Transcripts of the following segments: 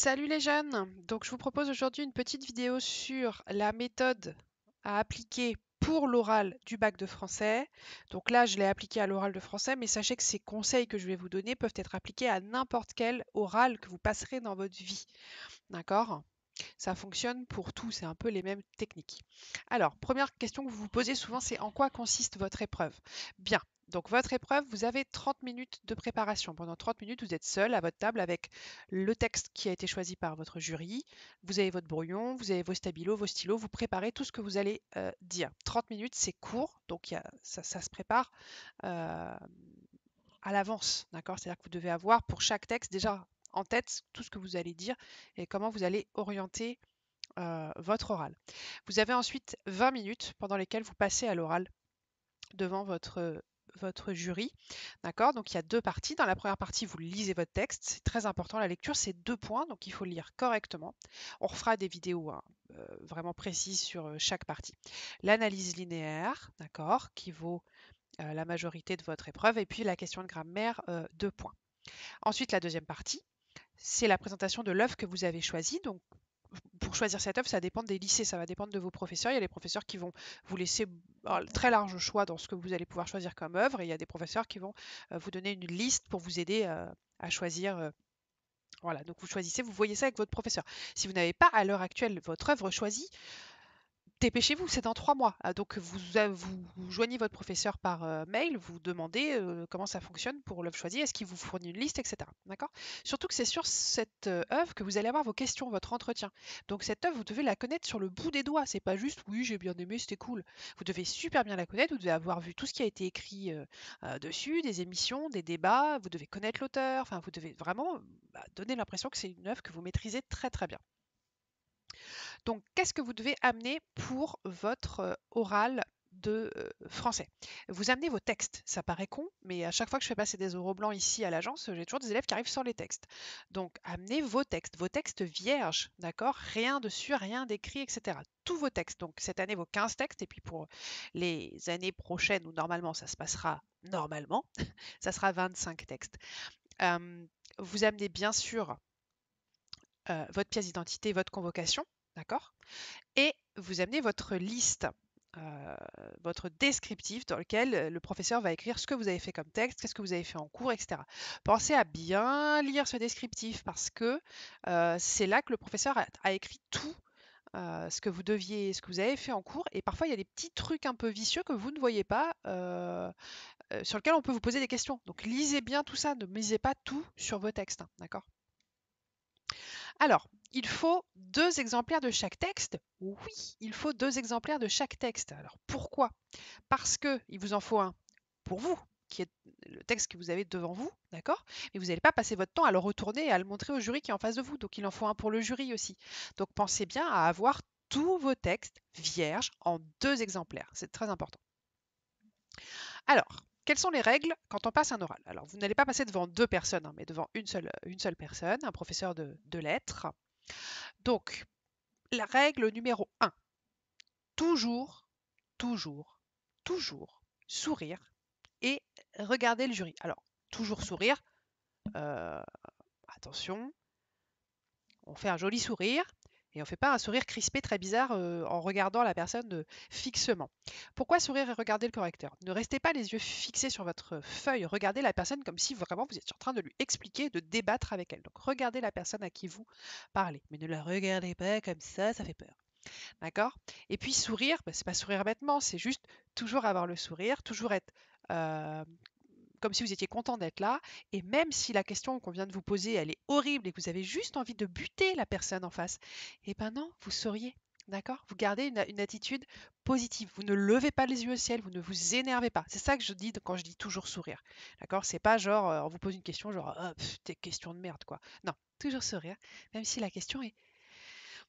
Salut les jeunes! Donc je vous propose aujourd'hui une petite vidéo sur la méthode à appliquer pour l'oral du bac de français. Donc là, je l'ai appliqué à l'oral de français, mais sachez que ces conseils que je vais vous donner peuvent être appliqués à n'importe quel oral que vous passerez dans votre vie. D'accord? Ça fonctionne pour tout, c'est un peu les mêmes techniques. Alors, première question que vous vous posez souvent, c'est en quoi consiste votre épreuve? Bien, donc votre épreuve, vous avez 30 minutes de préparation. Pendant 30 minutes, vous êtes seul à votre table avec le texte qui a été choisi par votre jury. Vous avez votre brouillon, vous avez vos stabilos, vos stylos, vous préparez tout ce que vous allez dire. 30 minutes, c'est court, donc ça se prépare à l'avance, d'accord? C'est-à-dire que vous devez avoir pour chaque texte déjà en tête tout ce que vous allez dire et comment vous allez orienter votre oral. Vous avez ensuite 20 minutes pendant lesquelles vous passez à l'oral devant votre jury. D'accord? Donc il y a deux parties. Dans la première partie, vous lisez votre texte. C'est très important. La lecture, c'est 2 points, donc il faut le lire correctement. On refera des vidéos vraiment précises sur chaque partie. L'analyse linéaire, d'accord, qui vaut la majorité de votre épreuve. Et puis la question de grammaire, 2 points. Ensuite, la deuxième partie, c'est la présentation de l'œuvre que vous avez choisie. Donc, pour choisir cette œuvre, ça dépend des lycées, ça va dépendre de vos professeurs. Il y a des professeurs qui vont vous laisser un très large choix dans ce que vous allez pouvoir choisir comme œuvre, et il y a des professeurs qui vont vous donner une liste pour vous aider à choisir. Voilà, donc vous choisissez, vous voyez ça avec votre professeur. Si vous n'avez pas à l'heure actuelle votre œuvre choisie, dépêchez-vous, c'est dans 3 mois. Donc vous joignez votre professeur par mail, vous demandez comment ça fonctionne pour l'œuvre choisie, est-ce qu'il vous fournit une liste, etc. D'accord? Surtout que c'est sur cette œuvre que vous allez avoir vos questions, votre entretien. Donc cette œuvre, vous devez la connaître sur le bout des doigts. C'est pas juste oui, j'ai bien aimé, c'était cool. Vous devez super bien la connaître, vous devez avoir vu tout ce qui a été écrit dessus, des émissions, des débats, vous devez connaître l'auteur, enfin vous devez vraiment donner l'impression que c'est une œuvre que vous maîtrisez très très bien. Donc, qu'est-ce que vous devez amener pour votre oral de français? Vous amenez vos textes. Ça paraît con, mais à chaque fois que je fais passer des oraux blancs ici à l'agence, j'ai toujours des élèves qui arrivent sans les textes. Donc, amenez vos textes vierges, d'accord? Rien dessus, rien d'écrit, etc. Tous vos textes. Donc, cette année, vos 15 textes. Et puis, pour les années prochaines où normalement ça se passera normalement, ça sera 25 textes. Vous amenez bien sûr votre pièce d'identité, votre convocation, d'accord? Et vous amenez votre liste, votre descriptif dans lequel le professeur va écrire ce que vous avez fait comme texte, qu'est-ce que vous avez fait en cours, etc. Pensez à bien lire ce descriptif parce que c'est là que le professeur a écrit tout ce que vous avez fait en cours. Et parfois, il y a des petits trucs un peu vicieux que vous ne voyez pas, sur lesquels on peut vous poser des questions. Donc, lisez bien tout ça, ne misez pas tout sur vos textes, hein, d'accord? Alors, il faut 2 exemplaires de chaque texte? Oui, il faut 2 exemplaires de chaque texte. Alors pourquoi? Parce qu'il vous en faut un pour vous, qui est le texte que vous avez devant vous, d'accord? Mais vous n'allez pas passer votre temps à le retourner et à le montrer au jury qui est en face de vous. Donc il en faut un pour le jury aussi. Donc pensez bien à avoir tous vos textes vierges en 2 exemplaires. C'est très important. Alors, quelles sont les règles quand on passe un oral? Alors, vous n'allez pas passer devant 2 personnes, hein, mais devant une seule personne, un professeur de lettres. Donc, la règle numéro 1, toujours, toujours, toujours sourire et regarder le jury. Alors, toujours sourire, euh, attention, on fait un joli sourire et on ne fait pas un sourire crispé très bizarre en regardant la personne fixement. Pourquoi sourire et regarder le correcteur? Ne restez pas les yeux fixés sur votre feuille, regardez la personne comme si vraiment vous étiez en train de lui expliquer, de débattre avec elle. Donc regardez la personne à qui vous parlez, mais ne la regardez pas comme ça fait peur. D'accord? Et puis sourire, c'est pas sourire bêtement, c'est juste toujours avoir le sourire, toujours être comme si vous étiez content d'être là. Et même si la question qu'on vient de vous poser, elle est horrible et que vous avez juste envie de buter la personne en face, eh ben non, vous souriez. D'accord? Vous gardez une attitude positive. Vous ne levez pas les yeux au ciel, vous ne vous énervez pas. C'est ça que je dis quand je dis toujours sourire. D'accord? C'est pas genre, on vous pose une question, genre, ah, t'es question de merde, quoi. Non, toujours sourire, même si la question est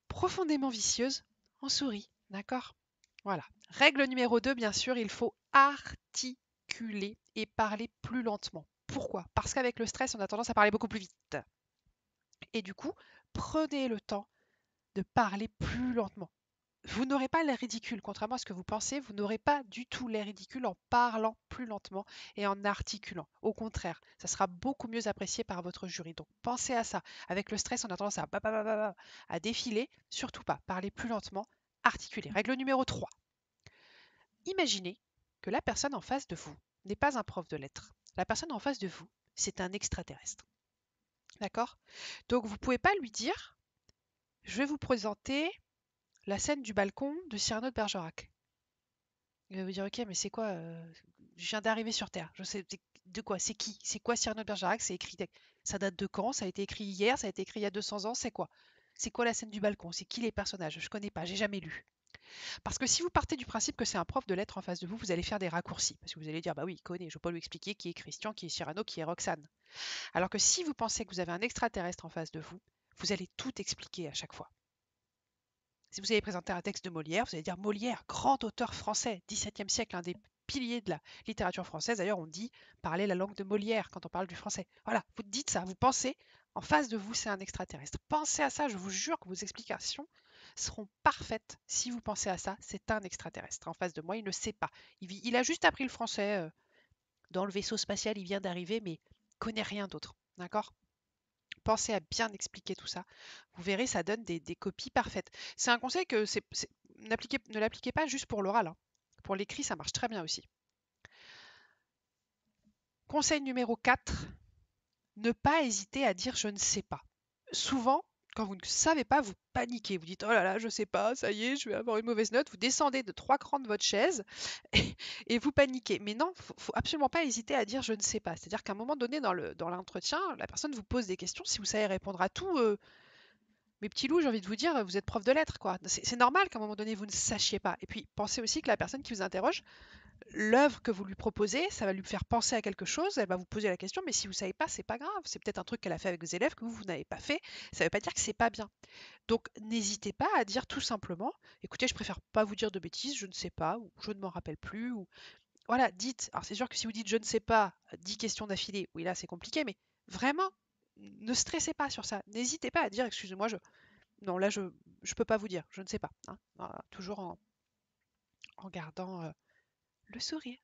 profondément vicieuse, on sourit, d'accord? Voilà. Règle numéro 2, bien sûr, il faut articuler et parler plus lentement. Pourquoi? Parce qu'avec le stress, on a tendance à parler beaucoup plus vite. Et du coup, prenez le temps de parler plus lentement. vous n'aurez pas l'air ridicule. Contrairement à ce que vous pensez, vous n'aurez pas du tout l'air ridicule en parlant plus lentement et en articulant. Au contraire, ça sera beaucoup mieux apprécié par votre jury. Donc pensez à ça. Avec le stress, on a tendance à défiler. Surtout pas. Parlez plus lentement, articulez. Règle numéro 3. Imaginez que la personne en face de vous n'est pas un prof de lettres. La personne en face de vous, c'est un extraterrestre. D'accord? Donc vous ne pouvez pas lui dire, je vais vous présenter la scène du balcon de Cyrano de Bergerac. Il va vous dire, ok, mais c'est quoi je viens d'arriver sur Terre. Je sais de quoi, c'est qui? C'est quoi Cyrano de Bergerac? C'est écrit. Ça date de quand? Ça a été écrit hier? Ça a été écrit il y a 200 ans? C'est quoi? C'est quoi la scène du balcon? C'est qui les personnages? Je connais pas, j'ai jamais lu. Parce que si vous partez du principe que c'est un prof de lettres en face de vous, vous allez faire des raccourcis. Parce que vous allez dire, bah oui, il connaît, je ne vais pas lui expliquer qui est Christian, qui est Cyrano, qui est Roxane. Alors que si vous pensez que vous avez un extraterrestre en face de vous, vous allez tout expliquer à chaque fois. Si vous avez présenté un texte de Molière, vous allez dire Molière, grand auteur français, XVIIe siècle, un des piliers de la littérature française. D'ailleurs, on dit parler la langue de Molière quand on parle du français. Voilà, vous dites ça, vous pensez, en face de vous, c'est un extraterrestre. Pensez à ça, je vous jure que vos explications seront parfaites. Si vous pensez à ça, c'est un extraterrestre. En face de moi, il ne sait pas. Il a juste appris le français dans le vaisseau spatial, il vient d'arriver, mais il connaît rien d'autre. D'accord? Pensez à bien expliquer tout ça. Vous verrez, ça donne des copies parfaites. C'est un conseil que ne l'appliquez pas juste pour l'oral, hein. Pour l'écrit, ça marche très bien aussi. Conseil numéro 4, ne pas hésiter à dire je ne sais pas. Souvent, quand vous ne savez pas, vous paniquez. Vous dites oh là là, je sais pas, ça y est, je vais avoir une mauvaise note. Vous descendez de 3 crans de votre chaise et vous paniquez. Mais non, faut absolument pas hésiter à dire je ne sais pas. C'est-à-dire qu'à un moment donné dans l'entretien, la personne vous pose des questions. Si vous savez répondre à tout, mes petits loups, j'ai envie de vous dire, vous êtes prof de lettres, quoi. C'est normal qu'à un moment donné, vous ne sachiez pas. Et puis, pensez aussi que la personne qui vous interroge, l'œuvre que vous lui proposez, ça va lui faire penser à quelque chose, elle va vous poser la question, mais si vous ne savez pas, c'est pas grave. C'est peut-être un truc qu'elle a fait avec vos élèves que vous n'avez pas fait. Ça ne veut pas dire que c'est pas bien. Donc, n'hésitez pas à dire tout simplement, écoutez, je préfère pas vous dire de bêtises, je ne sais pas, ou je ne m'en rappelle plus, ou voilà, dites. Alors, c'est sûr que si vous dites je ne sais pas, 10 questions d'affilée, oui, là, c'est compliqué, mais vraiment, ne stressez pas sur ça. N'hésitez pas à dire, excusez-moi, non, là, je peux pas vous dire, je ne sais pas, hein. Toujours en gardant le sourire.